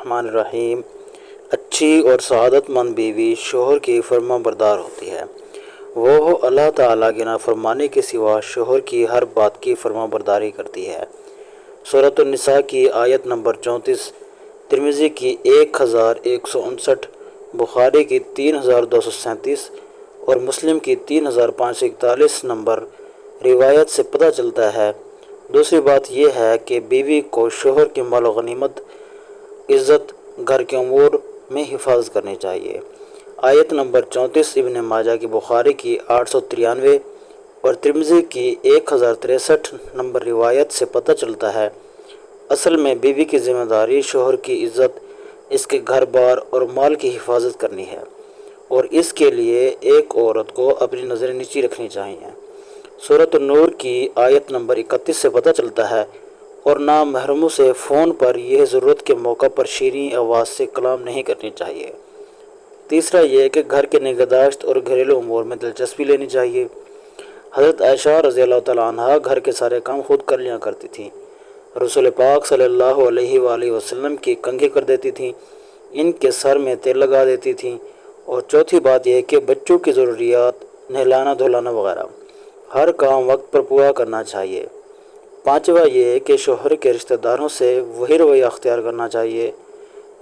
الرحمن الرحیم۔ اچھی اور سعادت مند بیوی شوہر کی فرما بردار ہوتی ہے۔ وہ اللہ تعالیٰ کی نافرمانی کے سوا شوہر کی ہر بات کی فرما برداری کرتی ہے۔ سورۃ النساء کی آیت نمبر 34، ترمذی کی 1159، بخاری کی 3237 اور مسلم کی 3541 نمبر روایت سے پتہ چلتا ہے۔ دوسری بات یہ ہے کہ بیوی کو شوہر کی مال و غنیمت، عزت، گھر کے امور میں حفاظت کرنی چاہیے۔ آیت نمبر 34 ابن ماجہ کی بخاری کی 893 اور ترمذی کی 1063 نمبر روایت سے پتہ چلتا ہے۔ اصل میں بیوی کی ذمہ داری شوہر کی عزت، اس کے گھر بار اور مال کی حفاظت کرنی ہے، اور اس کے لیے ایک عورت کو اپنی نظریں نیچی رکھنی چاہیے۔ سورۃ النور کی آیت نمبر 31 سے پتہ چلتا ہے، اور نامحرموں سے فون پر یہ ضرورت کے موقع پر شیریں آواز سے کلام نہیں کرنی چاہیے۔ تیسرا یہ کہ گھر کے نگہداشت اور گھریلو امور میں دلچسپی لینی چاہیے۔ حضرت عائشہ رضی اللہ تعالیٰ عنہ گھر کے سارے کام خود کر لیا کرتی تھیں، رسول پاک صلی اللہ علیہ وآلہ وسلم کی کنگھی کر دیتی تھیں، ان کے سر میں تیل لگا دیتی تھیں، اور چوتھی بات یہ کہ بچوں کی ضروریات، نہلانا دھلانا وغیرہ ہر کام وقت پر پورا کرنا چاہیے۔ پانچواں یہ کہ شوہر کے رشتہ داروں سے وہی رویہ اختیار کرنا چاہیے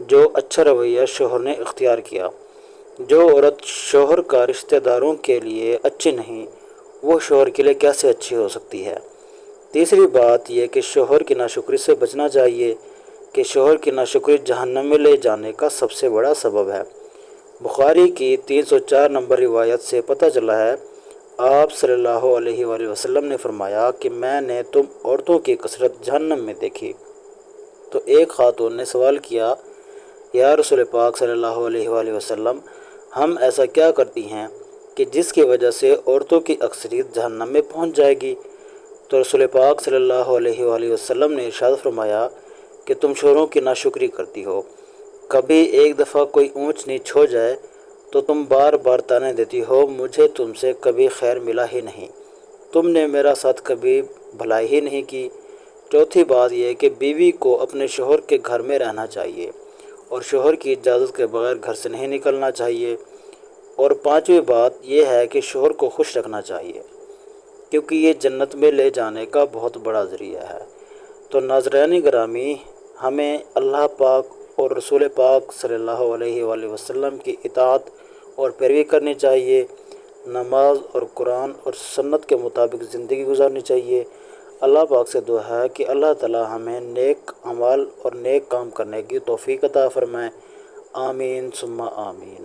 جو اچھا رویہ شوہر نے اختیار کیا۔ جو عورت شوہر کا رشتہ داروں کے لیے اچھی نہیں، وہ شوہر کے لیے کیسے اچھی ہو سکتی ہے۔ تیسری بات یہ کہ شوہر کی ناشکری سے بچنا چاہیے کہ شوہر کی ناشکری جہنم میں لے جانے کا سب سے بڑا سبب ہے۔ بخاری کی 304 نمبر روایت سے پتہ چلا ہے، آپ صلی اللہ علیہ وآلہ وسلم نے فرمایا کہ میں نے تم عورتوں کی کثرت جہنم میں دیکھی۔ تو ایک خاتون نے سوال کیا، یا رسول پاک صلی اللہ علیہ وآلہ وسلم، ہم ایسا کیا کرتی ہیں کہ جس کی وجہ سے عورتوں کی اکثریت جہنم میں پہنچ جائے گی؟ تو رسول پاک صلی اللہ علیہ وآلہ وسلم نے ارشاد فرمایا کہ تم شوہروں کی ناشکری کرتی ہو۔ کبھی ایک دفعہ کوئی اونچ نیچ ہو جائے تو تم بار بار طعنے دیتی ہو، مجھے تم سے کبھی خیر ملا ہی نہیں، تم نے میرا ساتھ کبھی بھلائی ہی نہیں کی۔ چوتھی بات یہ کہ بیوی کو اپنے شوہر کے گھر میں رہنا چاہیے اور شوہر کی اجازت کے بغیر گھر سے نہیں نکلنا چاہیے۔ اور پانچویں بات یہ ہے کہ شوہر کو خوش رکھنا چاہیے، کیونکہ یہ جنت میں لے جانے کا بہت بڑا ذریعہ ہے۔ تو ناظرین گرامی، ہمیں اللہ پاک اور رسول پاک صلی اللہ علیہ وآلہ وسلم کی اطاعت اور پیروی کرنی چاہیے، نماز اور قرآن اور سنت کے مطابق زندگی گزارنی چاہیے۔ اللہ پاک سے دعا ہے کہ اللہ تعالی ہمیں نیک اعمال اور نیک کام کرنے کی توفیق عطا فرمائے۔ آمین ثم آمین۔